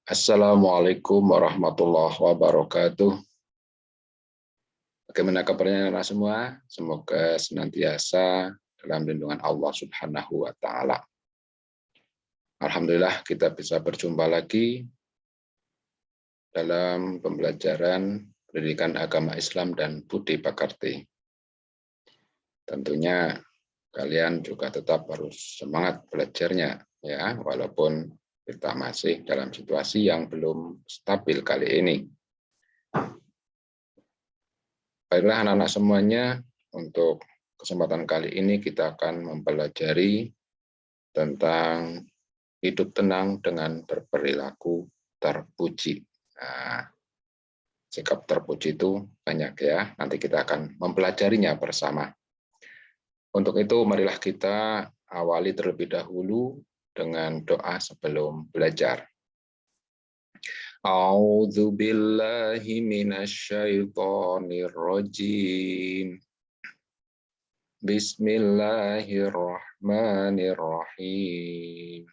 Assalamualaikum warahmatullahi wabarakatuh. Bagaimana kabarnya anak semua? Semoga senantiasa dalam lindungan Allah Subhanahu wa Ta'ala. Alhamdulillah, kita bisa berjumpa lagi dalam pembelajaran pendidikan agama Islam dan budi pekerti. Tentunya kalian juga tetap harus semangat belajarnya, ya, walaupun kita masih dalam situasi yang belum stabil kali ini. Baiklah anak-anak semuanya, untuk kesempatan kali ini kita akan mempelajari tentang hidup tenang dengan berperilaku terpuji. Nah, sikap terpuji itu banyak ya, nanti kita akan mempelajarinya bersama. Untuk itu marilah kita awali terlebih dahulu dengan doa sebelum belajar. A'udzu billahi minasyaitonir rajim. Bismillahirrahmanirrahim.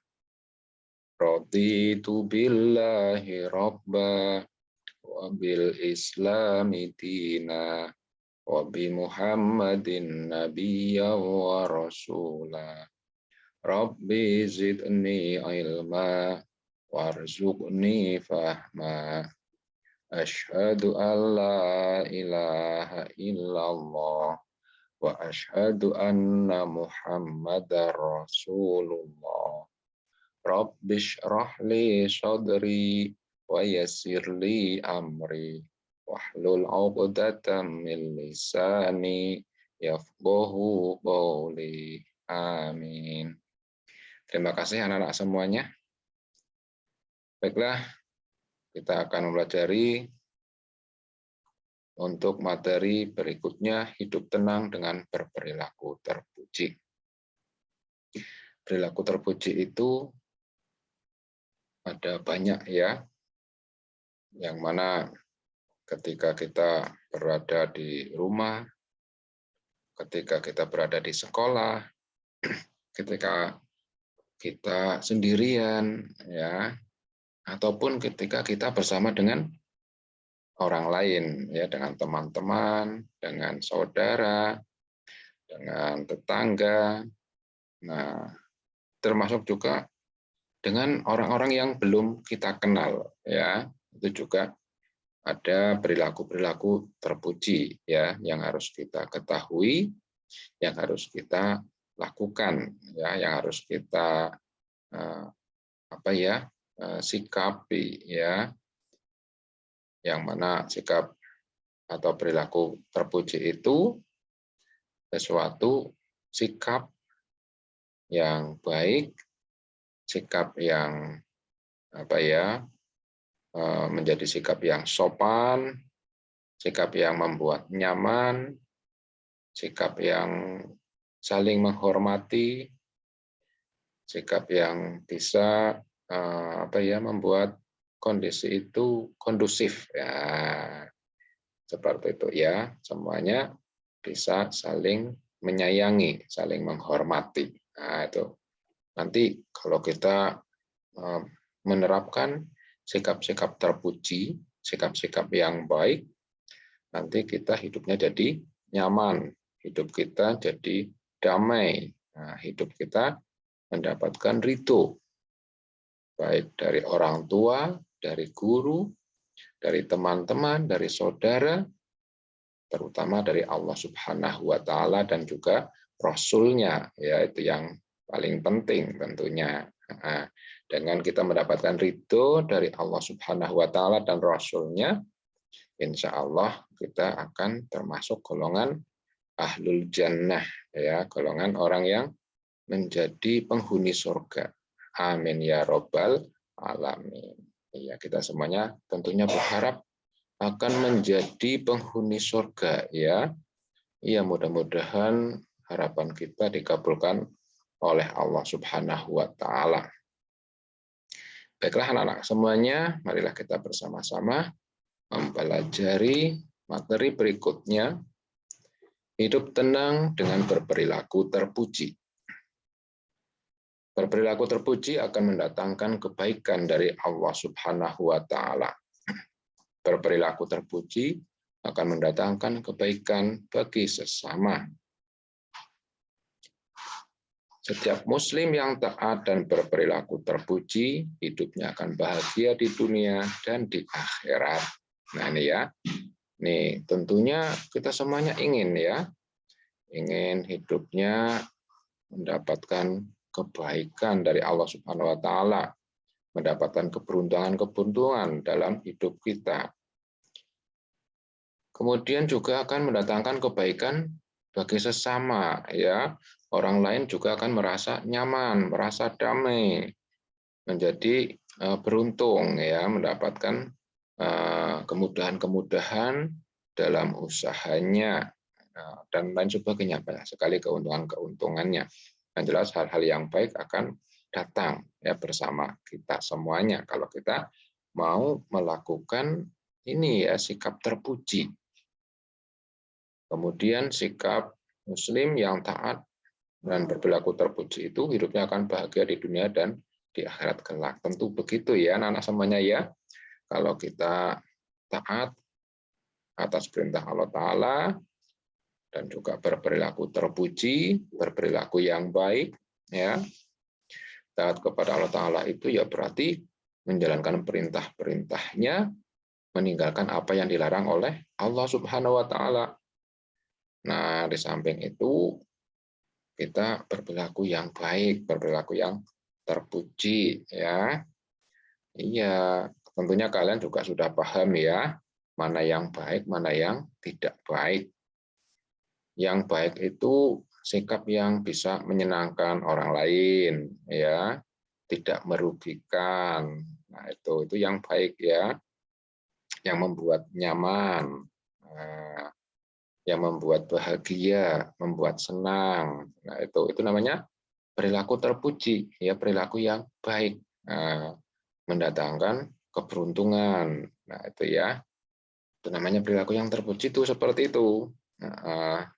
Raditu billahi rabba wa bil islami dina wa bi Muhammadin nabiyya wa rasula. Rabbi zidni ilma warzuqni fahma. Asyhadu an la ilaha illallah wa asyhadu anna Muhammadar Rasulullah. Rabbi shrah li sadri wa yassir li amri wahlul 'uqdatam min lisani yafqahu qawli. Amin. Terima kasih anak-anak semuanya. Baiklah, kita akan mempelajari untuk materi berikutnya, hidup tenang dengan berperilaku terpuji. Perilaku terpuji itu ada banyak ya, yang mana ketika kita berada di rumah, ketika kita berada di sekolah, ketika kita sendirian ya, ataupun ketika kita bersama dengan orang lain ya, dengan teman-teman, dengan saudara, dengan tetangga. Nah, termasuk juga dengan orang-orang yang belum kita kenal ya, itu juga ada perilaku-perilaku terpuji ya, yang harus kita ketahui, yang harus kita lakukan ya, yang harus kita sikapi ya, yang mana sikap atau perilaku terpuji itu sesuatu sikap yang baik, sikap yang menjadi sikap yang sopan, sikap yang membuat nyaman, sikap yang saling menghormati, sikap yang bisa membuat kondisi itu kondusif ya, seperti itu ya, semuanya bisa saling menyayangi, saling menghormati. Nah, itu nanti kalau kita menerapkan sikap-sikap terpuji, sikap-sikap yang baik, nanti kita hidupnya jadi nyaman, hidup kita jadi damai, nah, hidup kita mendapatkan ridho, baik dari orang tua, dari guru, dari teman-teman, dari saudara, terutama dari Allah Subhanahu wa Ta'ala dan juga Rasul-Nya, ya, itu yang paling penting tentunya. Nah, dengan kita mendapatkan ridho dari Allah Subhanahu wa Ta'ala dan Rasul-Nya, insya Allah kita akan termasuk golongan ahlul jannah, ya, golongan orang yang menjadi penghuni surga. Amin ya robbal alamin. Ya, kita semuanya tentunya berharap akan menjadi penghuni surga ya. Ya, mudah-mudahan harapan kita dikabulkan oleh Allah Subhanahu wa Ta'ala. Baiklah anak-anak semuanya, marilah kita bersama-sama mempelajari materi berikutnya, hidup tenang dengan berperilaku terpuji. Berperilaku terpuji akan mendatangkan kebaikan dari Allah Subhanahu wa taala. Berperilaku terpuji akan mendatangkan kebaikan bagi sesama. Setiap muslim yang taat dan berperilaku terpuji, hidupnya akan bahagia di dunia dan di akhirat. Nah, ini ya. Nih, tentunya kita semuanya ingin ya. Ingin hidupnya mendapatkan kebaikan dari Allah Subhanahu wa taala, mendapatkan keberuntungan-keberuntungan dalam hidup kita. Kemudian juga akan mendatangkan kebaikan bagi sesama ya. Orang lain juga akan merasa nyaman, merasa damai, menjadi beruntung ya, mendapatkan kemudahan-kemudahan dalam usahanya dan lain sebagainya, banyak sekali keuntungan-keuntungannya. Yang jelas hal-hal yang baik akan datang ya bersama kita semuanya kalau kita mau melakukan ini ya, sikap terpuji. Kemudian sikap muslim yang taat dan berperilaku terpuji itu hidupnya akan bahagia di dunia dan di akhirat kelak. Tentu begitu ya anak-anak semuanya ya. Kalau kita taat atas perintah Allah Ta'ala dan juga berperilaku terpuji, berperilaku yang baik, ya taat kepada Allah Ta'ala itu ya berarti menjalankan perintah-perintahnya, meninggalkan apa yang dilarang oleh Allah Subhanahu wa Ta'ala. Nah, di samping itu kita berperilaku yang baik, berperilaku yang terpuji, ya. Iya, tentunya kalian juga sudah paham ya, mana yang baik, mana yang tidak baik. Yang baik itu sikap yang bisa menyenangkan orang lain, ya, tidak merugikan. Nah, itu yang baik ya, yang membuat nyaman, yang membuat bahagia, membuat senang. Nah, itu namanya perilaku terpuji, ya, perilaku yang baik, mendatangkan keberuntungan. Nah, itu ya. Itu namanya perilaku yang terpuji itu seperti itu.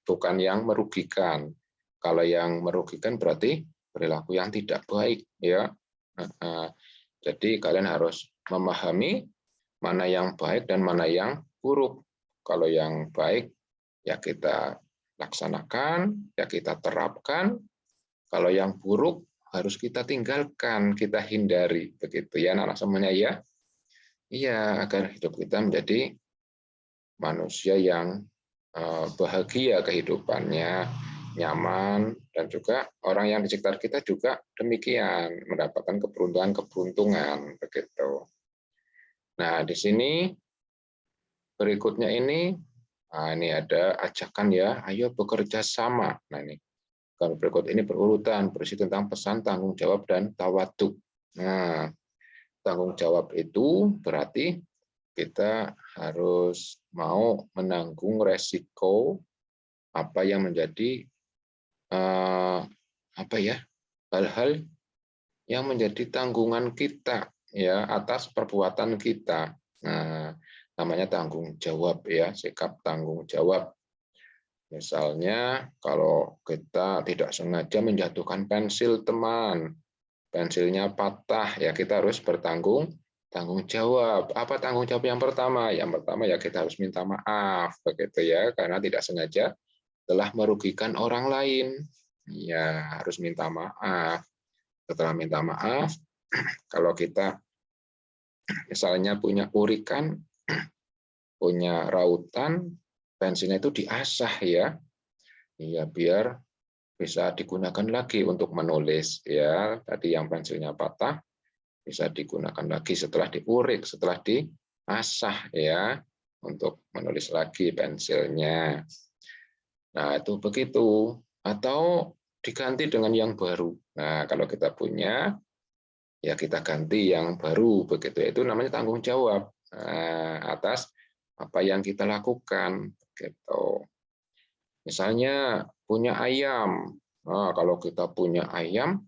Bukan yang merugikan. Kalau yang merugikan berarti perilaku yang tidak baik, ya. Jadi kalian harus memahami mana yang baik dan mana yang buruk. Kalau yang baik ya kita laksanakan, ya kita terapkan. Kalau yang buruk harus kita tinggalkan, kita hindari, begitu ya anak-anak semuanya ya. Iya, agar hidup kita menjadi manusia yang bahagia kehidupannya, nyaman, dan juga orang yang di sekitar kita juga demikian, mendapatkan keberuntungan-keberuntungan begitu. Nah, di sini berikutnya ini ada ajakan ya, ayo bekerja sama. Nah, ini kalau berikut ini berurutan berisi tentang pesan, tanggung jawab, dan tawaduk. Nah, tanggung jawab itu berarti kita harus mau menanggung resiko apa yang menjadi hal-hal yang menjadi tanggungan kita ya atas perbuatan kita. Nah, namanya tanggung jawab ya, sikap tanggung jawab. Misalnya kalau kita tidak sengaja menjatuhkan pensil teman, pensilnya patah, ya kita harus tanggung jawab. Apa tanggung jawab yang pertama? Yang pertama ya kita harus minta maaf, begitu ya, karena tidak sengaja telah merugikan orang lain. Ya harus minta maaf. Setelah minta maaf, kalau kita misalnya punya urikan, punya rautan, pensilnya itu diasah ya, biar bisa digunakan lagi untuk menulis ya. Tadi yang pensilnya patah bisa digunakan lagi setelah diurik, setelah diasah ya, untuk menulis lagi pensilnya. Nah, itu begitu. Atau diganti dengan yang baru. Nah, kalau kita punya, ya kita ganti yang baru begitu. Itu namanya tanggung jawab atas apa yang kita lakukan gitu. Misalnya punya ayam. Nah, kalau kita punya ayam,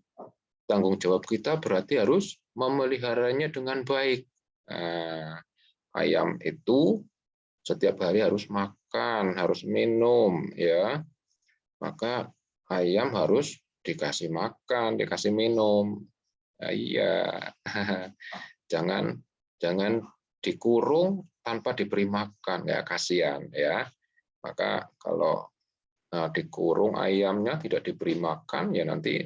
tanggung jawab kita berarti harus memeliharanya dengan baik. Nah, ayam itu setiap hari harus makan, harus minum, ya. Maka ayam harus dikasih makan, dikasih minum. Nah, iya, jangan dikurung tanpa diberi makan, ya kasihan ya. Maka kalau dikurung ayamnya tidak diberi makan, ya nanti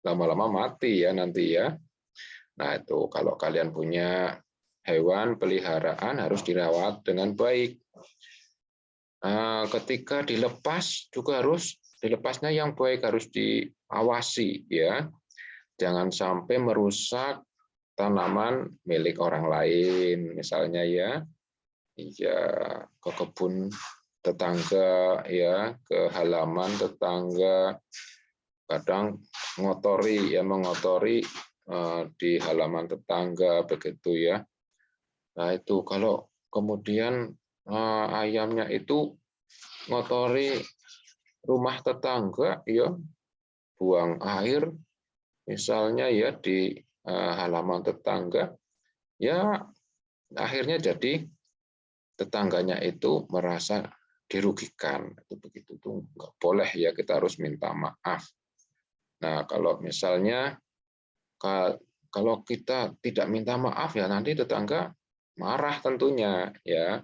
lama-lama mati ya nanti ya. Nah itu kalau kalian punya hewan peliharaan harus dirawat dengan baik. Ketika dilepas juga harus dilepasnya yang baik, harus diawasi ya. Jangan sampai merusak tanaman milik orang lain, misalnya ya, ya ke kebun tetangga ya, ke halaman tetangga, kadang mengotori di halaman tetangga begitu ya. Nah itu kalau kemudian ayamnya itu ngotori rumah tetangga ya, buang air misalnya ya di halaman tetangga, ya akhirnya jadi tetangganya itu merasa dirugikan. Itu begitu tuh nggak boleh ya, kita harus minta maaf. Nah kalau misalnya kalau kita tidak minta maaf ya nanti tetangga marah tentunya ya.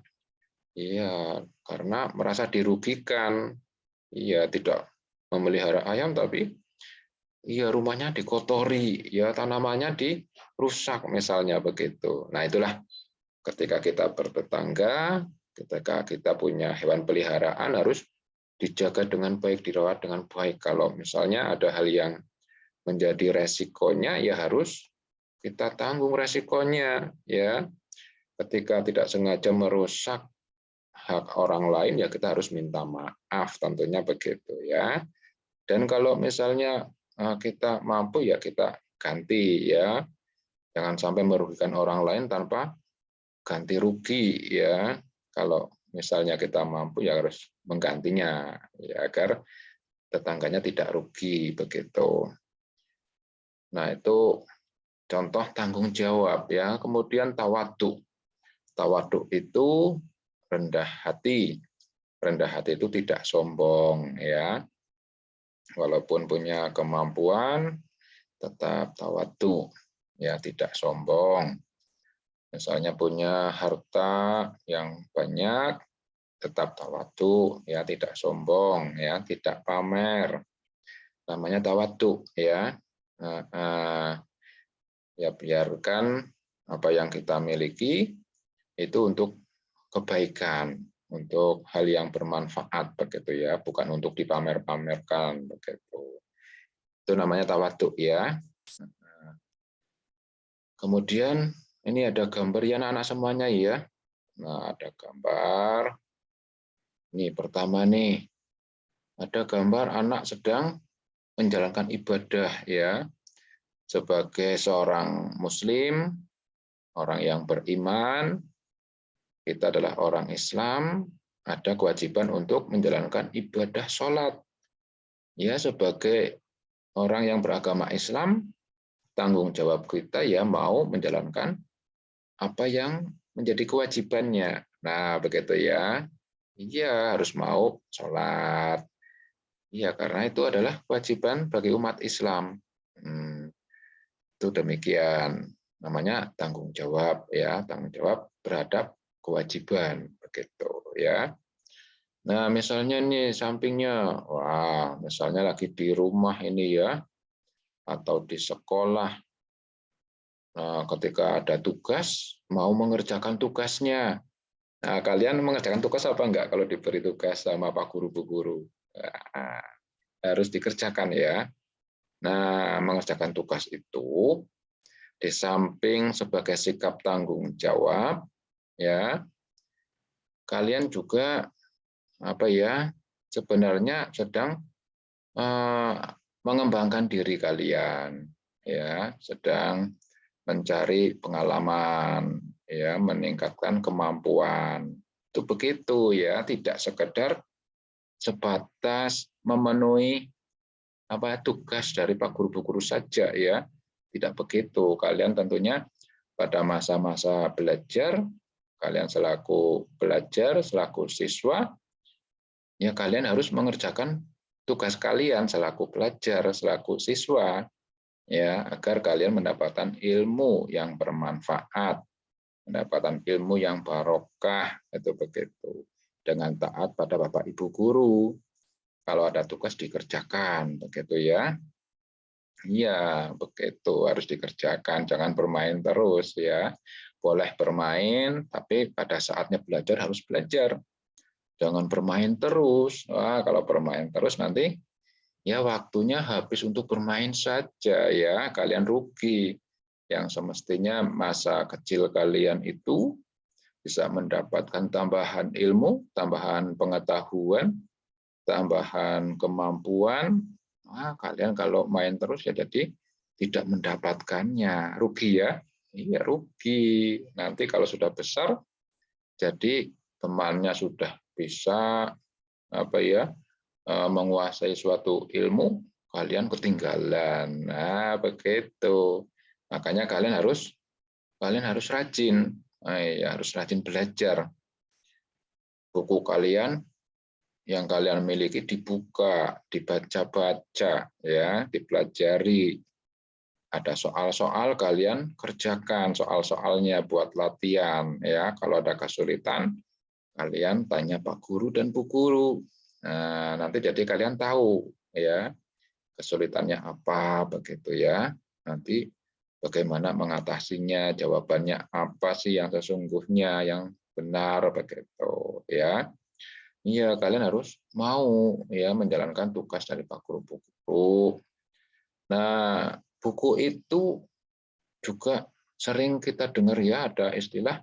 Iya, karena merasa dirugikan. Iya, tidak memelihara ayam tapi iya rumahnya dikotori, ya tanamannya dirusak misalnya begitu. Nah, itulah ketika kita bertetangga, ketika kita punya hewan peliharaan harus dijaga dengan baik, dirawat dengan baik. Kalau misalnya ada hal yang menjadi resikonya, ya harus kita tanggung resikonya ya. Ketika tidak sengaja merusak hak orang lain, ya kita harus minta maaf tentunya begitu ya. Dan kalau misalnya kita mampu ya kita ganti ya, jangan sampai merugikan orang lain tanpa ganti rugi ya. Kalau misalnya kita mampu ya harus menggantinya ya, agar tetangganya tidak rugi begitu. Nah itu contoh tanggung jawab ya. Kemudian tawadhu. Tawadhu itu rendah hati. Rendah hati itu tidak sombong ya. Walaupun punya kemampuan tetap tawadhu ya, tidak sombong. Misalnya punya harta yang banyak tetap tawadhu ya, tidak sombong ya, tidak pamer. Namanya tawadhu ya. Ya biarkan apa yang kita miliki itu untuk kebaikan, untuk hal yang bermanfaat begitu ya, bukan untuk dipamer-pamerkan begitu. Itu namanya tawadhu ya. Kemudian ini ada gambar ya anak-anak semuanya ya. Nah, ada gambar. Ini pertama nih. Ada gambar anak sedang menjalankan ibadah ya. Sebagai seorang muslim, orang yang beriman, kita adalah orang Islam, ada kewajiban untuk menjalankan ibadah sholat. Ya, sebagai orang yang beragama Islam, tanggung jawab kita ya mau menjalankan apa yang menjadi kewajibannya. Nah, begitu ya. Iya, harus mau sholat. Iya, karena itu adalah kewajiban bagi umat Islam. Itu demikian. Namanya tanggung jawab ya, tanggung jawab terhadap kewajiban begitu ya. Nah, misalnya nih sampingnya, wah, misalnya lagi di rumah ini ya, atau di sekolah. Nah, ketika ada tugas, mau mengerjakan tugasnya. Nah, kalian mengerjakan tugas apa enggak kalau diberi tugas sama Pak Guru, Bu Guru? Nah, harus dikerjakan ya. Nah, mengerjakan tugas itu di samping sebagai sikap tanggung jawab, ya, kalian juga apa ya? Sebenarnya sedang mengembangkan diri kalian, ya, sedang mencari pengalaman, ya, meningkatkan kemampuan. Itu begitu ya, tidak sekedar sebatas memenuhi apa tugas dari Pak Guru-Bu Guru saja ya. Tidak begitu. Kalian tentunya pada masa-masa belajar, kalian selaku pelajar, selaku siswa, ya kalian harus mengerjakan tugas kalian selaku pelajar, selaku siswa, ya, agar kalian mendapatkan ilmu yang bermanfaat, mendapatkan ilmu yang barokah, itu begitu. Dengan taat pada Bapak Ibu guru. Kalau ada tugas dikerjakan, begitu ya. Iya, begitu, harus dikerjakan, jangan bermain terus ya. Boleh bermain, tapi pada saatnya belajar harus belajar. Jangan bermain terus. Wah, kalau bermain terus nanti ya waktunya habis untuk bermain saja ya, kalian rugi. Yang semestinya masa kecil kalian itu bisa mendapatkan tambahan ilmu, tambahan pengetahuan, tambahan kemampuan. Nah, kalian kalau main terus ya jadi tidak mendapatkannya, rugi ya. Iya, rugi. Nanti kalau sudah besar jadi temannya sudah bisa apa ya, menguasai suatu ilmu, kalian ketinggalan. Nah, begitu. Makanya kalian harus rajin. Ya, harus rajin belajar. Buku kalian yang kalian miliki dibuka, dibaca-baca, ya, dipelajari. Ada soal-soal kalian kerjakan soal-soalnya buat latihan, ya. Kalau ada kesulitan, kalian tanya Pak Guru dan Bu Guru. Nah, nanti jadi kalian tahu, ya, kesulitannya apa, begitu ya. Nanti bagaimana mengatasinya, jawabannya apa sih yang sesungguhnya, yang benar, begitu, ya. Iya, kalian harus mau ya menjalankan tugas dari Pak Guru, Bu Guru. Nah, buku itu juga sering kita dengar ya, ada istilah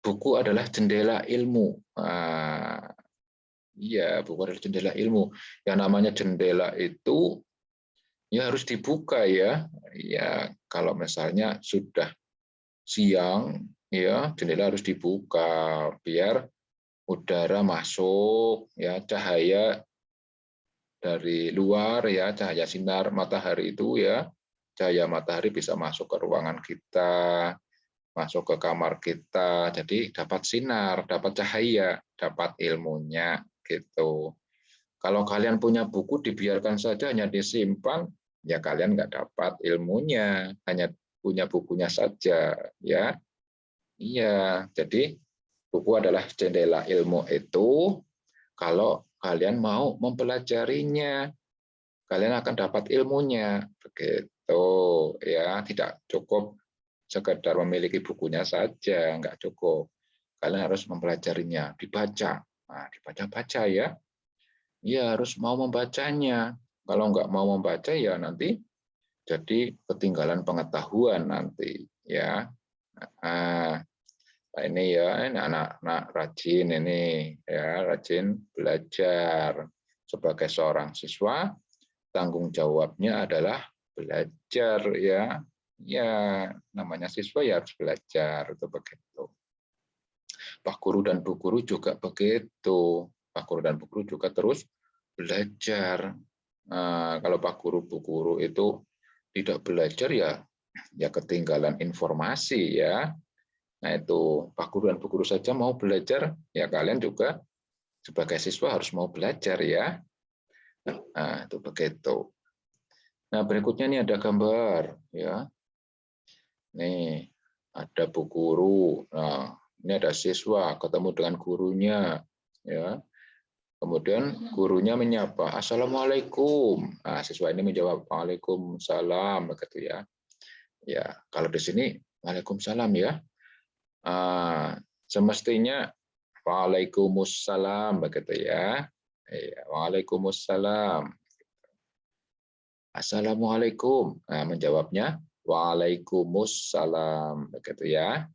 buku adalah jendela ilmu. Nah, iya, buku adalah jendela ilmu. Yang namanya jendela itu ya harus dibuka ya. Ya, kalau misalnya sudah siang, ya jendela harus dibuka biar udara masuk, ya cahaya dari luar, ya cahaya sinar matahari itu ya, cahaya matahari bisa masuk ke ruangan kita, masuk ke kamar kita, jadi dapat sinar, dapat cahaya, dapat ilmunya gitu. Kalau kalian punya buku dibiarkan saja hanya disimpan, ya kalian nggak dapat ilmunya, hanya punya bukunya saja, ya. Iya, jadi buku adalah jendela ilmu itu. Kalau kalian mau mempelajarinya, kalian akan dapat ilmunya, begitu ya. Tidak cukup sekedar memiliki bukunya saja, nggak cukup. Kalian harus mempelajarinya, dibaca. Nah, dibaca-baca ya. Iya, harus mau membacanya. Kalau nggak mau membaca ya nanti jadi ketinggalan pengetahuan nanti ya. Nah, ini ya, ini anak-anak rajin ini ya, rajin belajar. Sebagai seorang siswa, tanggung jawabnya adalah belajar ya. Ya, namanya siswa ya harus belajar, itu begitu. Pak Guru dan Bu Guru juga begitu. Pak Guru dan Bu Guru juga terus belajar. Nah, kalau Pak Guru, Bu Guru itu tidak belajar ya ketinggalan informasi ya. Nah, itu Pak Guru dan Bu Guru saja mau belajar, ya kalian juga sebagai siswa harus mau belajar ya. Nah, itu begitu. Nah, berikutnya ini ada gambar ya. Nih, ada Bu Guru. Nah, ini ada siswa ketemu dengan gurunya ya. Kemudian gurunya menyapa, "Assalamualaikum." Nah, siswa ini menjawab, "Waalaikumsalam," begitu ya. Ya, kalau di sini Waalaikumsalam ya. Semestinya Waalaikumsalam begitu ya. Iya, Waalaikumsalam. Assalamualaikum. Nah, menjawabnya Waalaikumsalam begitu ya.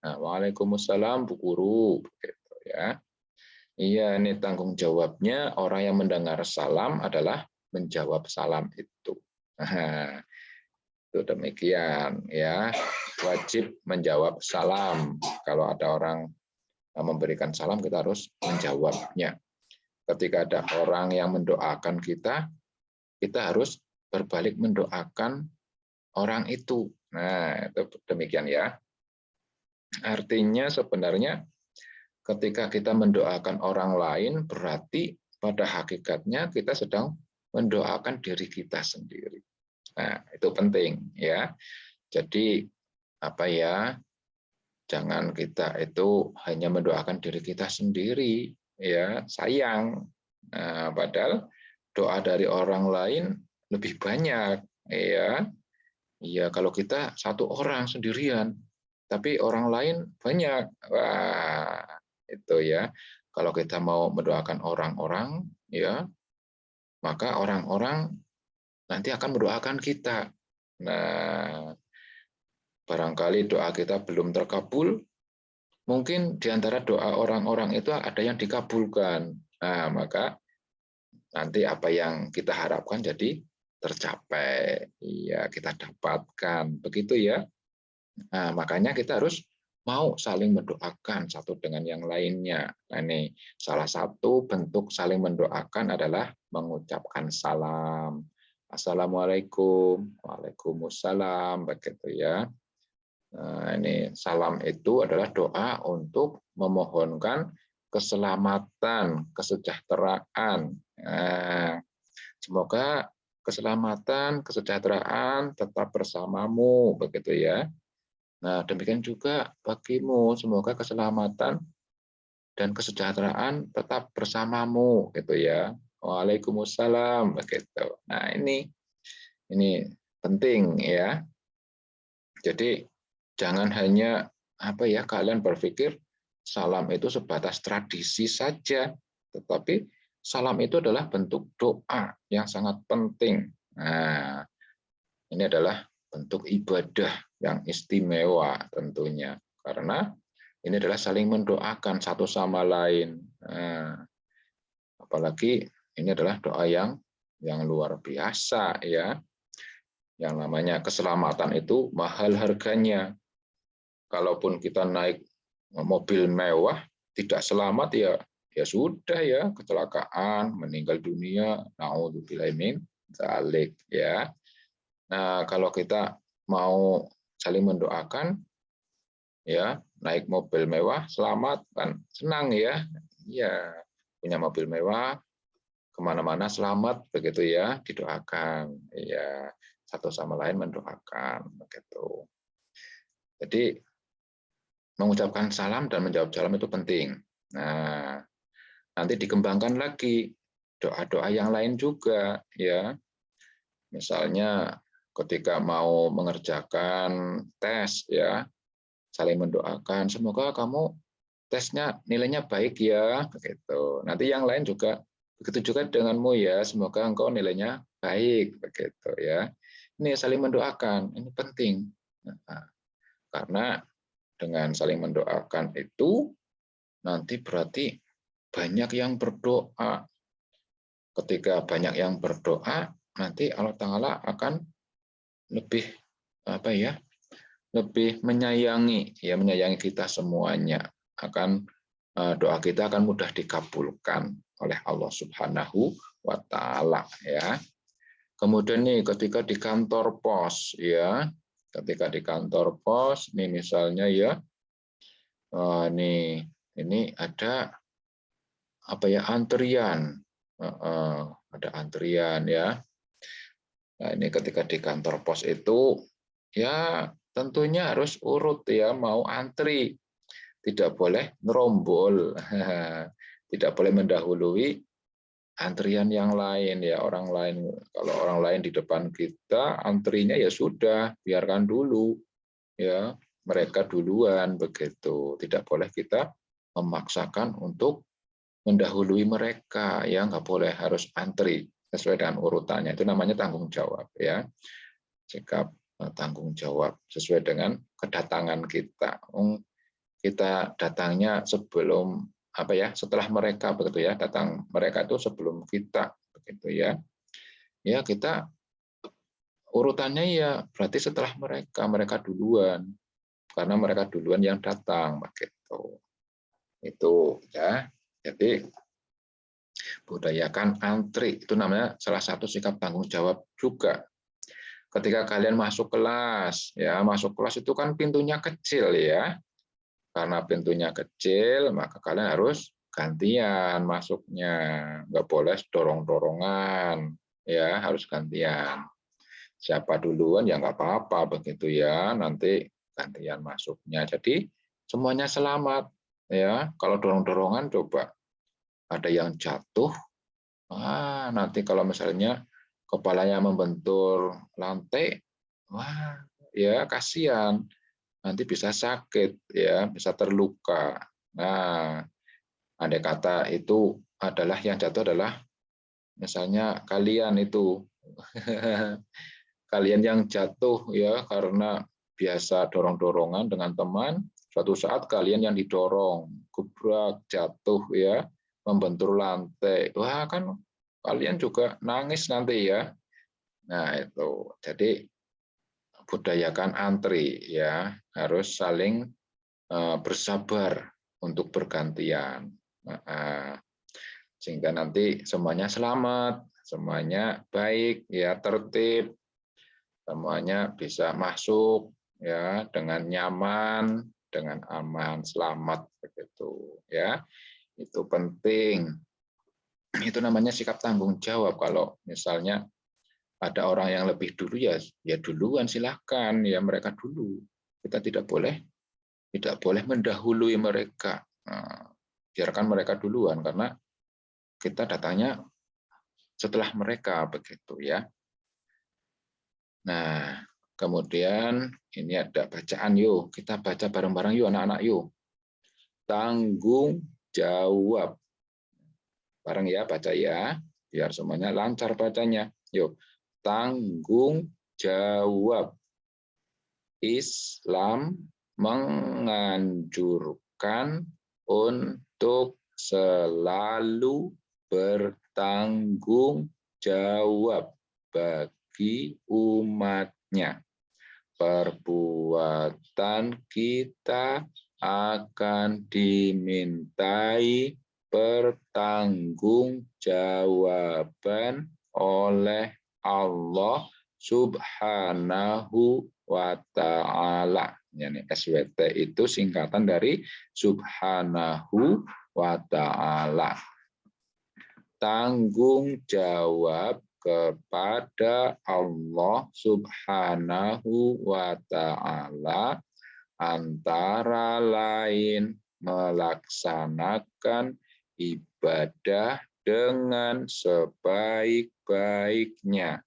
Nah, Waalaikumsalam Bu Guru begitu ya. Iya, ini tanggung jawabnya orang yang mendengar salam adalah menjawab salam itu. Nah, itu demikian ya. Wajib menjawab salam. Kalau ada orang memberikan salam, kita harus menjawabnya. Ketika ada orang yang mendoakan kita harus berbalik mendoakan orang itu. Nah, itu demikian ya. Artinya sebenarnya ketika kita mendoakan orang lain berarti pada hakikatnya kita sedang mendoakan diri kita sendiri. Nah, itu penting ya. Jadi apa ya? Jangan kita itu hanya mendoakan diri kita sendiri, ya sayang. Nah, padahal doa dari orang lain lebih banyak, ya. Ya kalau kita satu orang sendirian, tapi orang lain banyak, wah itu ya. Kalau kita mau mendoakan orang-orang, ya maka orang-orang nanti akan mendoakan kita. Nah, barangkali doa kita belum terkabul, mungkin di antara doa orang-orang itu ada yang dikabulkan. Nah, maka nanti apa yang kita harapkan jadi tercapai. Iya, kita dapatkan. Begitu ya. Nah, makanya kita harus mau saling mendoakan satu dengan yang lainnya. Nah, ini salah satu bentuk saling mendoakan adalah mengucapkan salam. Assalamualaikum, waalaikumsalam, begitu ya. Nah, ini salam itu adalah doa untuk memohonkan keselamatan, kesejahteraan. Nah, semoga keselamatan, kesejahteraan tetap bersamamu, begitu ya. Nah, demikian juga bagimu, semoga keselamatan dan kesejahteraan tetap bersamamu, gitu ya. Waalaikumsalam, begitu. Nah, ini penting ya. Jadi jangan hanya apa ya kalian berpikir salam itu sebatas tradisi saja, tetapi salam itu adalah bentuk doa yang sangat penting. Nah, ini adalah bentuk ibadah yang istimewa tentunya, karena ini adalah saling mendoakan satu sama lain. Nah, apalagi ini adalah doa yang luar biasa ya. Yang namanya keselamatan itu mahal harganya. Kalaupun kita naik mobil mewah tidak selamat ya sudah ya, kecelakaan, meninggal dunia, naudzubillah min dzalik ya. Nah, kalau kita mau saling mendoakan ya, naik mobil mewah selamat kan senang ya. Ya, punya mobil mewah kemana-mana selamat begitu ya, didoakan ya, satu sama lain mendoakan begitu. Jadi mengucapkan salam dan menjawab salam itu penting. Nah, nanti dikembangkan lagi doa-doa yang lain juga ya. Misalnya ketika mau mengerjakan tes ya, saling mendoakan semoga kamu tesnya nilainya baik ya begitu. Nanti yang lain juga begitu juga denganmu ya, semoga engkau nilainya baik begitu ya. Ini saling mendoakan, ini penting. Nah, karena dengan saling mendoakan itu nanti berarti banyak yang berdoa. Ketika banyak yang berdoa, nanti Allah Ta'ala akan lebih apa ya? Lebih menyayangi ya, menyayangi kita semuanya. Akan doa kita akan mudah dikabulkan oleh Allah Subhanahu wa taala ya. Kemudian nih ketika di kantor pos ya, ketika di kantor pos nih misalnya ya, nih ini ada apa ya antrian, ada antrian ya. Nah, ini ketika di kantor pos itu ya tentunya harus urut ya, mau antri, tidak boleh nerombol, tidak boleh mendahului antrian yang lain ya, orang lain. Kalau orang lain di depan kita antrinya ya sudah, biarkan dulu ya, mereka duluan begitu. Tidak boleh kita memaksakan untuk mendahului mereka ya, nggak boleh, harus antri sesuai dengan urutannya. Itu namanya tanggung jawab ya, sikap tanggung jawab sesuai dengan kedatangan kita. Kita datangnya sebelum apa ya, setelah mereka begitu ya, datang mereka itu sebelum kita begitu ya. Ya kita urutannya ya berarti setelah mereka duluan, karena mereka duluan yang datang begitu. Itu ya. Jadi budayakan antri itu namanya salah satu sikap tanggung jawab juga. Ketika kalian masuk kelas ya, masuk kelas itu kan pintunya kecil ya. Karena pintunya kecil, maka kalian harus gantian masuknya, nggak boleh dorong-dorongan, ya harus gantian. Siapa duluan ya nggak apa-apa begitu ya, nanti gantian masuknya. Jadi semuanya selamat ya. Kalau dorong-dorongan coba ada yang jatuh, nanti kalau misalnya kepalanya membentur lantai, wah ya kasihan, nanti bisa sakit ya, bisa terluka. Nah, andai kata itu adalah yang jatuh adalah misalnya kalian itu kalian yang jatuh ya karena biasa dorong-dorongan dengan teman, suatu saat kalian yang didorong, gebrak, jatuh ya, membentur lantai. Wah, kan kalian juga nangis nanti ya. Nah, itu. Jadi budayakan antri ya, harus saling bersabar untuk bergantian. Sehingga nanti semuanya selamat, semuanya baik ya, tertib, semuanya bisa masuk ya dengan nyaman, dengan aman, selamat begitu ya. Itu penting. Itu namanya sikap tanggung jawab. Kalau misalnya ada orang yang lebih dulu ya duluan silahkan ya, mereka dulu. Kita tidak boleh mendahului mereka. Nah, biarkan mereka duluan karena kita datangnya setelah mereka begitu ya. Nah, kemudian ini ada bacaan yuk. Kita baca bareng-bareng yuk anak-anak yuk. Tanggung jawab. Bareng ya baca ya, biar semuanya lancar bacanya. Yuk. Tanggung jawab. Islam menganjurkan untuk selalu bertanggung jawab bagi umatnya. Perbuatan kita akan dimintai pertanggungjawaban oleh Allah Subhanahu wa ta'ala. Yani SWT itu singkatan dari Subhanahu wa ta'ala. Tanggung jawab kepada Allah Subhanahu wa ta'ala antara lain melaksanakan ibadah dengan sebaik-baiknya.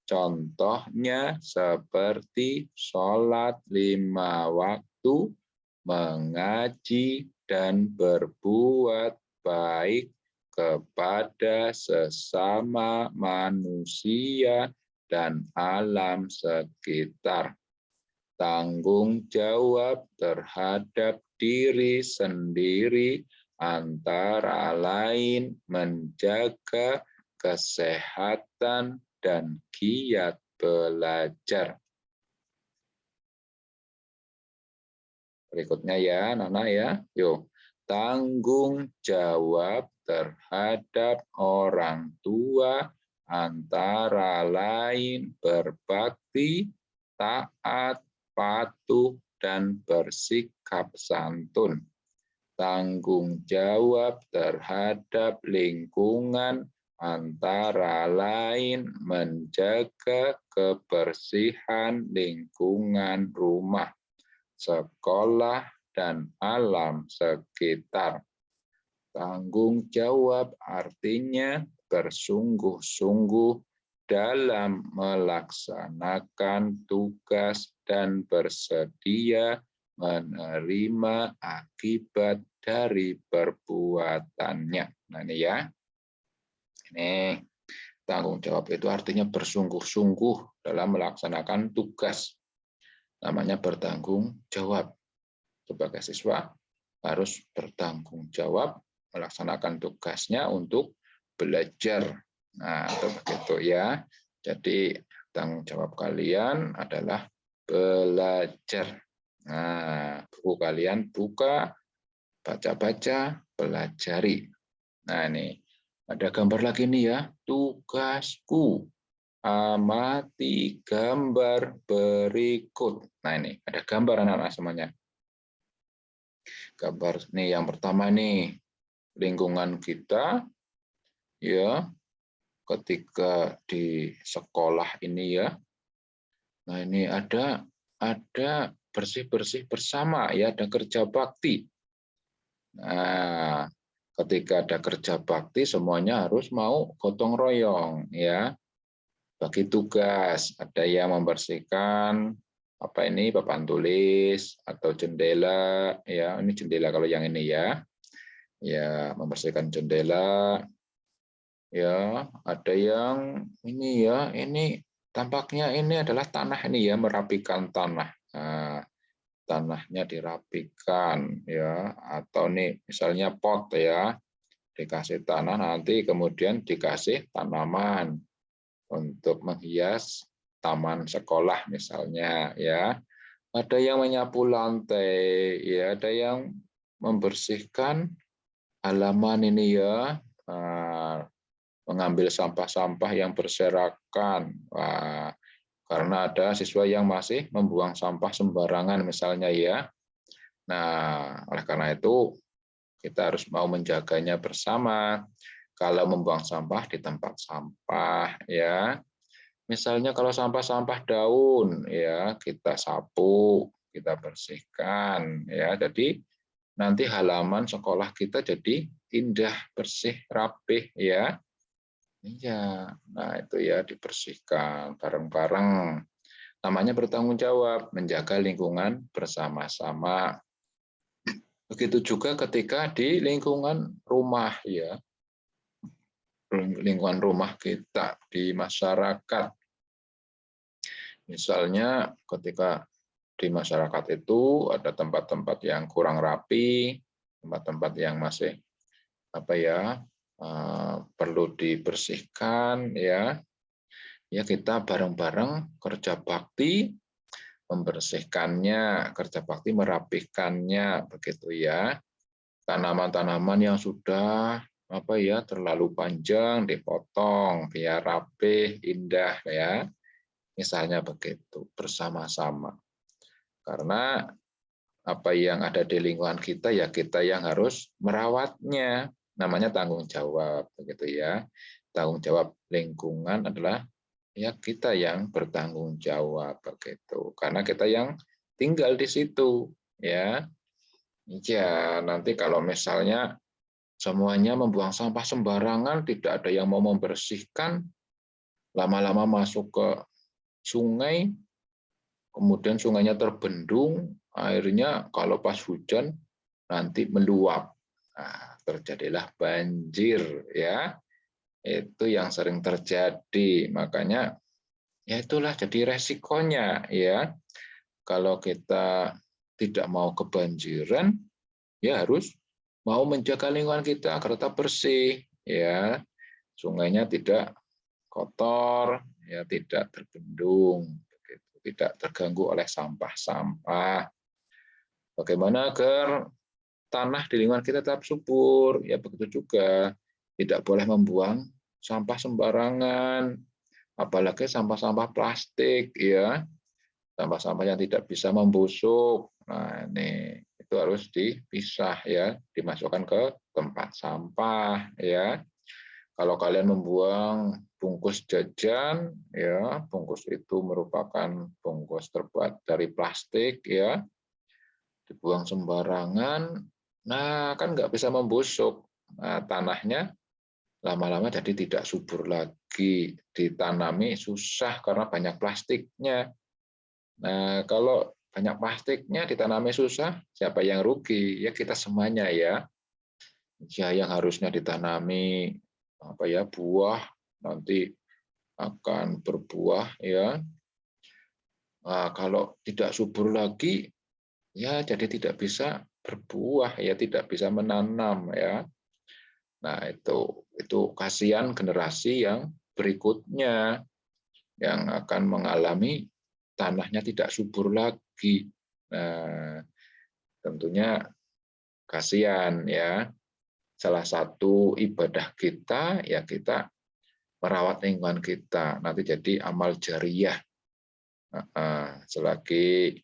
Contohnya seperti sholat 5 waktu, mengaji, dan berbuat baik kepada sesama manusia dan alam sekitar. Tanggung jawab terhadap diri sendiri antara lain menjaga kesehatan dan giat belajar. Berikutnya ya, Nana ya. Yuk. Tanggung jawab terhadap orang tua antara lain berbakti, taat, patuh, dan bersikap santun. Tanggung jawab terhadap lingkungan antara lain menjaga kebersihan lingkungan rumah, sekolah, dan alam sekitar. Tanggung jawab artinya bersungguh-sungguh dalam melaksanakan tugas dan bersedia menerima akibat dari perbuatannya. Nah ini ya. Ini tanggung jawab itu artinya bersungguh-sungguh dalam melaksanakan tugas. Namanya bertanggung jawab. Sebagai siswa harus bertanggung jawab melaksanakan tugasnya untuk belajar. Nah, itu begitu ya. Jadi tanggung jawab kalian adalah belajar. Nah, buku kalian buka, baca-baca, pelajari. Nah, ini ada gambar lagi nih ya. Tugasku. Amati gambar berikut. Nah, ini ada gambar anak-anak semuanya. Gambar nih yang pertama nih. lingkungan kita ya ketika di sekolah ini ya. Nah, ini ada bersih-bersih bersama ya, ada kerja bakti. Nah, ketika ada kerja bakti semuanya harus mau gotong royong ya. Bagi tugas, ada yang membersihkan apa ini papan tulis atau jendela ya, ini jendela kalau yang ini ya. Ya, membersihkan jendela. Ya, ada yang ini ya, ini tampaknya ini adalah tanah ini ya, merapikan tanah. Nah, tanahnya dirapikan ya, atau nih misalnya pot ya, dikasih tanah nanti kemudian dikasih tanaman untuk menghias taman sekolah misalnya ya. Ada yang menyapu lantai ya, ada yang membersihkan halaman ini ya. Nah, mengambil sampah-sampah yang berserakan. Wah, karena ada siswa yang masih membuang sampah sembarangan misalnya ya. Nah, oleh karena itu kita harus mau menjaganya bersama. Kalau membuang sampah di tempat sampah ya. Misalnya kalau sampah-sampah daun ya, kita sapu, kita bersihkan ya. Jadi nanti halaman sekolah kita jadi indah, bersih, rapih ya. Iya, nah itu ya dibersihkan bareng-bareng. Namanya bertanggung jawab, menjaga lingkungan bersama-sama. Begitu juga ketika di lingkungan rumah ya, lingkungan rumah kita di masyarakat. Misalnya ketika di masyarakat itu ada tempat-tempat yang kurang rapi, tempat-tempat yang masih apa ya perlu dibersihkan ya. Ya kita bareng-bareng kerja bakti membersihkannya, kerja bakti merapihkannya begitu ya. Tanaman-tanaman yang sudah apa ya terlalu panjang dipotong biar rapih, indah ya. Misalnya begitu bersama-sama. Karena apa yang ada di lingkungan kita ya kita yang harus merawatnya. Namanya tanggung jawab begitu ya. Tanggung jawab lingkungan adalah ya kita yang bertanggung jawab begitu. Karena kita yang tinggal di situ ya. Ya, nanti kalau misalnya semuanya membuang sampah sembarangan, tidak ada yang mau membersihkan, lama-lama masuk ke sungai, kemudian sungainya terbendung, airnya kalau pas hujan nanti meluap. Nah, terjadilah banjir ya. Itu yang sering terjadi. Makanya ya itulah jadi resikonya ya. Kalau kita tidak mau kebanjiran, ya harus mau menjaga lingkungan kita agar tetap bersih ya. Sungainya tidak kotor, ya tidak terbendung, tidak terganggu oleh sampah-sampah. Bagaimana agar tanah di lingkungan kita tetap subur? Ya begitu juga. Tidak boleh membuang sampah sembarangan, apalagi sampah-sampah plastik ya. Sampah-sampah yang tidak bisa membusuk. Nah, ini itu harus dipisah ya, dimasukkan ke tempat sampah ya. Kalau kalian membuang bungkus jajan, ya bungkus itu merupakan bungkus terbuat dari plastik, ya dibuang sembarangan, nah kan nggak bisa membusuk. Nah, tanahnya lama-lama jadi tidak subur lagi, ditanami susah karena banyak plastiknya. Nah, kalau banyak plastiknya ditanami susah, siapa yang rugi? Ya kita semuanya ya. Ya yang harusnya ditanami apa ya buah nanti akan berbuah ya. Nah, kalau tidak subur lagi ya jadi tidak bisa berbuah ya tidak bisa menanam ya. Nah, itu kasihan generasi yang berikutnya yang akan mengalami tanahnya tidak subur lagi. Nah, tentunya kasihan ya. Salah satu ibadah kita ya kita merawat lingkungan kita. Nanti jadi amal jariyah. Selagi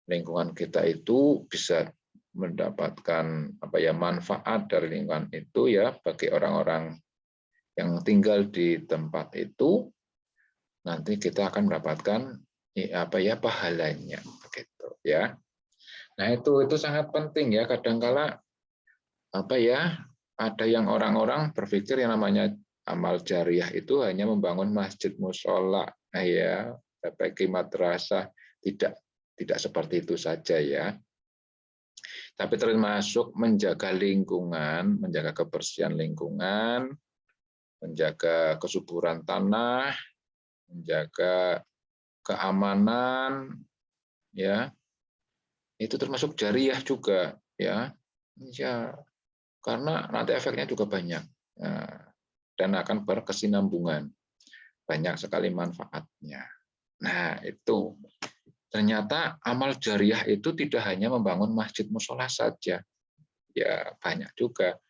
lingkungan kita itu bisa mendapatkan manfaat dari lingkungan itu ya bagi orang-orang yang tinggal di tempat itu, nanti kita akan mendapatkan pahalanya begitu ya. Nah, itu sangat penting ya. Kadangkala ada yang orang-orang berpikir yang namanya amal jariah itu hanya membangun masjid musola ya, bagi madrasah, tidak seperti itu saja ya. Tapi termasuk menjaga lingkungan, menjaga kebersihan lingkungan, menjaga kesuburan tanah, menjaga keamanan, ya itu termasuk jariah juga, ya karena nanti efeknya juga banyak dan akan berkesinambungan, banyak sekali manfaatnya. Nah itu. Ternyata amal jariah itu tidak hanya membangun masjid musola saja, ya banyak juga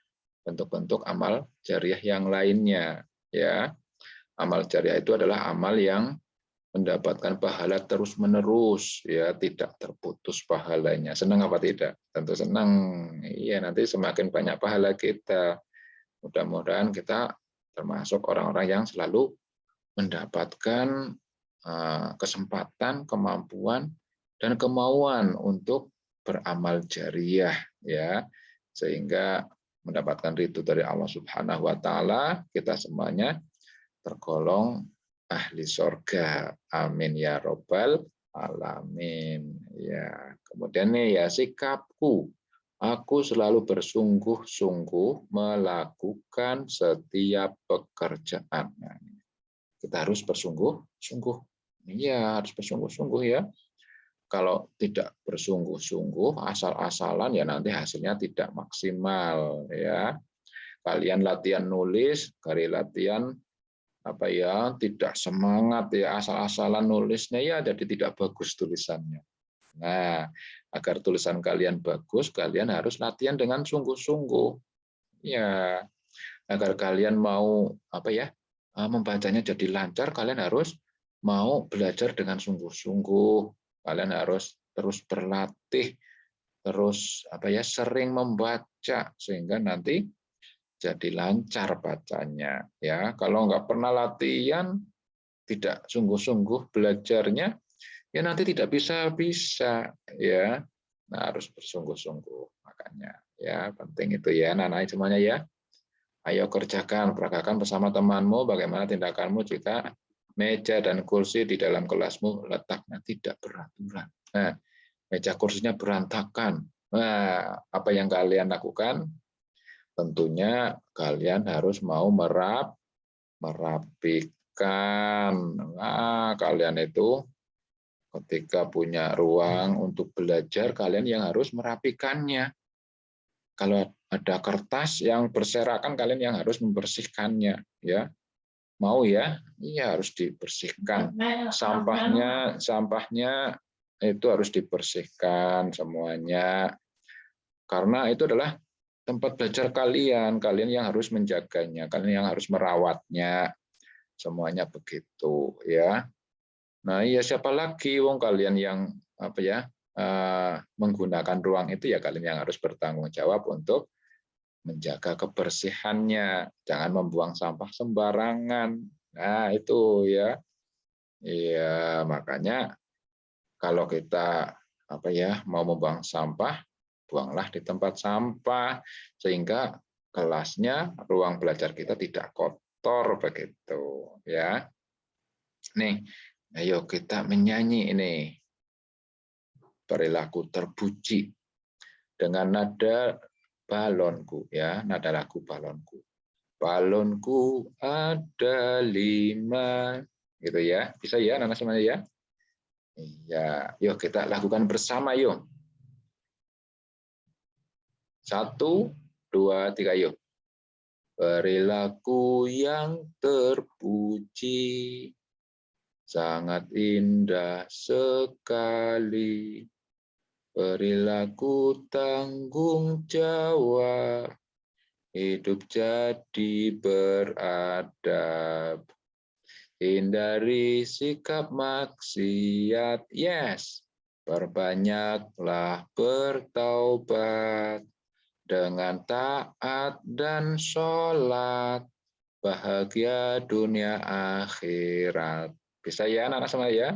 bentuk-bentuk amal jariah yang lainnya. Ya, amal jariah itu adalah amal yang mendapatkan pahala terus-menerus, ya tidak terputus pahalanya. Senang apa tidak? Tentu senang. Iya, nanti semakin banyak pahala kita. Mudah-mudahan kita termasuk orang-orang yang selalu mendapatkan kesempatan, kemampuan, dan kemauan untuk beramal jariah, ya sehingga mendapatkan ridho dari Allah Subhanahu Wa Taala. Kita semuanya tergolong ahli surga. Amin ya robbal alamin. Ya, kemudian nih ya sikapku. Aku selalu bersungguh-sungguh melakukan setiap pekerjaan. Kita harus bersungguh-sungguh. Iya, harus bersungguh-sungguh ya. Kalau tidak bersungguh-sungguh, asal-asalan ya nanti hasilnya tidak maksimal ya. Kalian latihan nulis, kali latihan tidak semangat ya, asal-asalan nulisnya ya jadi tidak bagus tulisannya. Nah, agar tulisan kalian bagus, kalian harus latihan dengan sungguh-sungguh. Ya, agar kalian mau membacanya jadi lancar, kalian harus mau belajar dengan sungguh-sungguh. Kalian harus terus berlatih, terus sering membaca sehingga nanti jadi lancar bacanya. Ya, kalau nggak pernah latihan, tidak sungguh-sungguh belajarnya, ya nanti tidak bisa ya. Nah, harus bersungguh-sungguh makanya. Ya, penting itu ya, anak-anak semuanya ya. Ayo kerjakan, peragakan bersama temanmu bagaimana tindakanmu jika meja dan kursi di dalam kelasmu letaknya tidak beraturan. Nah, meja kursinya berantakan. Nah, apa yang kalian lakukan? Tentunya kalian harus mau merapikan. Nah, kalian itu ketika punya ruang untuk belajar, kalian yang harus merapikannya. Kalau ada kertas yang berserakan, kalian yang harus membersihkannya, ya. Mau ya? Iya, harus dibersihkan. Sampahnya itu harus dibersihkan semuanya. Karena itu adalah tempat belajar kalian, kalian yang harus menjaganya, kalian yang harus merawatnya. Semuanya begitu, ya. Nah, iya siapa lagi wong kalian yang menggunakan ruang itu ya kalian yang harus bertanggung jawab untuk menjaga kebersihannya, jangan membuang sampah sembarangan. Nah, itu ya. Iya, makanya kalau kita mau membuang sampah, buanglah di tempat sampah sehingga kelasnya, ruang belajar kita tidak kotor begitu, ya. Nih, ayo kita menyanyi ini. Perilaku terpuji dengan nada balonku ya, nada lagu balonku. Balonku ada 5 gitu ya. Bisa ya anak-anak semuanya ya? Iya, yuk kita lakukan bersama yuk. 1 2 3 yuk. Perilaku yang terpuji sangat indah sekali. Perilaku tanggung jawab, hidup jadi beradab. Hindari sikap maksiat, yes. Perbanyaklah bertaubat dengan taat dan sholat, bahagia dunia akhirat. Bisa ya anak-anak semua ya?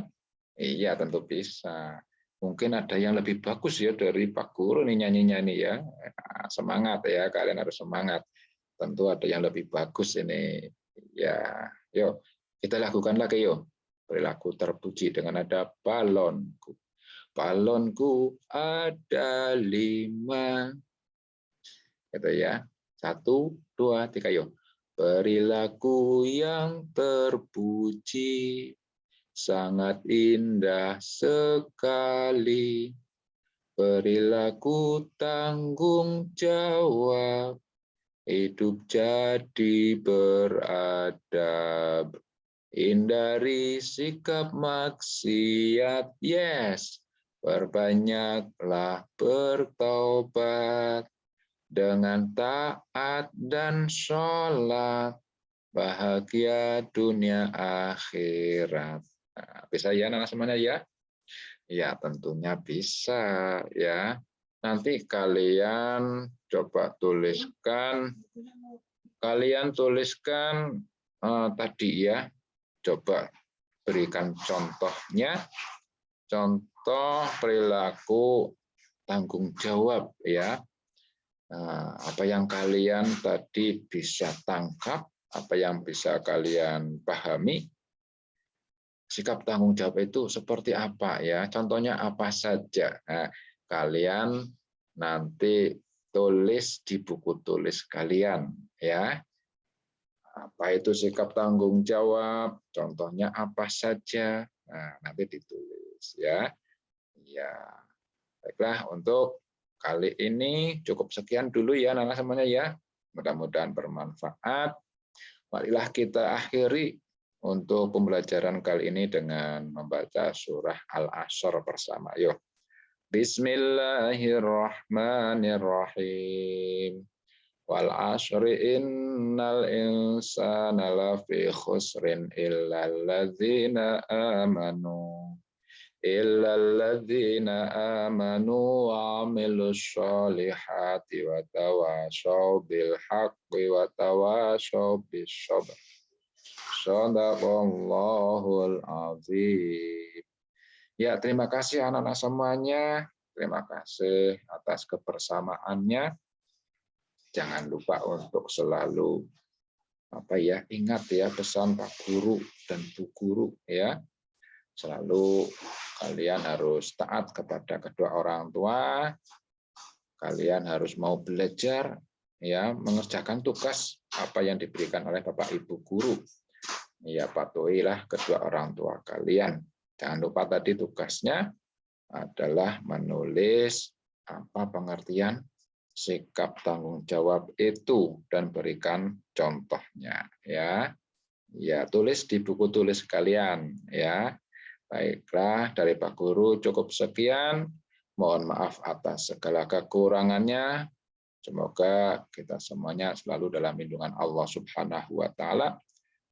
Iya tentu bisa. Mungkin ada yang lebih bagus ya dari Pak Guru nih nyanyinya nih ya. Semangat ya, kalian harus semangat. Tentu ada yang lebih bagus ini. Ya, yuk kita lakukan lagi yuk. Perilaku terpuji dengan ada balonku. Balonku ada 5. Gitu ya. 1, 2, 3, yuk. Perilaku yang terpuji sangat indah sekali. Perilaku tanggung jawab, hidup jadi beradab. Hindari sikap maksiat, yes. Perbanyaklah bertaubat dengan taat dan sholat, bahagia dunia akhirat. Nah, bisa ya anak semuanya ya? Ya tentunya bisa ya. Nanti kalian coba tuliskan, tadi ya, coba berikan contohnya, contoh perilaku tanggung jawab ya. Apa yang kalian tadi bisa tangkap, apa yang bisa kalian pahami, sikap tanggung jawab itu seperti apa ya? Contohnya apa saja? Nah, kalian nanti tulis di buku tulis kalian ya. Apa itu sikap tanggung jawab? Contohnya apa saja? Nah, nanti ditulis ya. Ya, baiklah untuk kali ini cukup sekian dulu ya anak-anak semuanya ya. Mudah-mudahan bermanfaat. Marilah kita akhiri untuk pembelajaran kali ini dengan membaca surah Al-Asr bersama. Yuk. Bismillahirrahmanirrahim. Wal asri innal insana lafi khusrin illal ladzina amanu wa amilus sholihati wa tawashaw bil haqqi wa tawashaw bis sabr. Shadaqallahul azim. Ya, terima kasih anak-anak semuanya. Terima kasih atas kebersamaannya. Jangan lupa untuk selalu ingat ya pesan Pak Guru dan Bu Guru ya. Selalu kalian harus taat kepada kedua orang tua. Kalian harus mau belajar ya, mengerjakan tugas apa yang diberikan oleh Bapak Ibu guru. Ya, patuhilah kedua orang tua kalian. Jangan lupa tadi tugasnya adalah menulis apa pengertian sikap tanggung jawab itu dan berikan contohnya ya. Ya, tulis di buku tulis kalian ya. Baiklah, dari Pak Guru cukup sekian. Mohon maaf atas segala kekurangannya. Semoga kita semuanya selalu dalam lindungan Allah Subhanahu wa taala,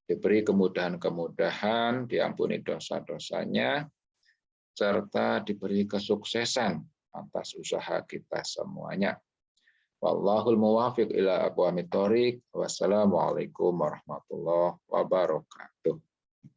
diberi kemudahan-kemudahan, diampuni dosa-dosanya, serta diberi kesuksesan atas usaha kita semuanya. Wallahul muwaffiq ila aqwamit thoriq. Wassalamualaikum warahmatullahi wabarakatuh.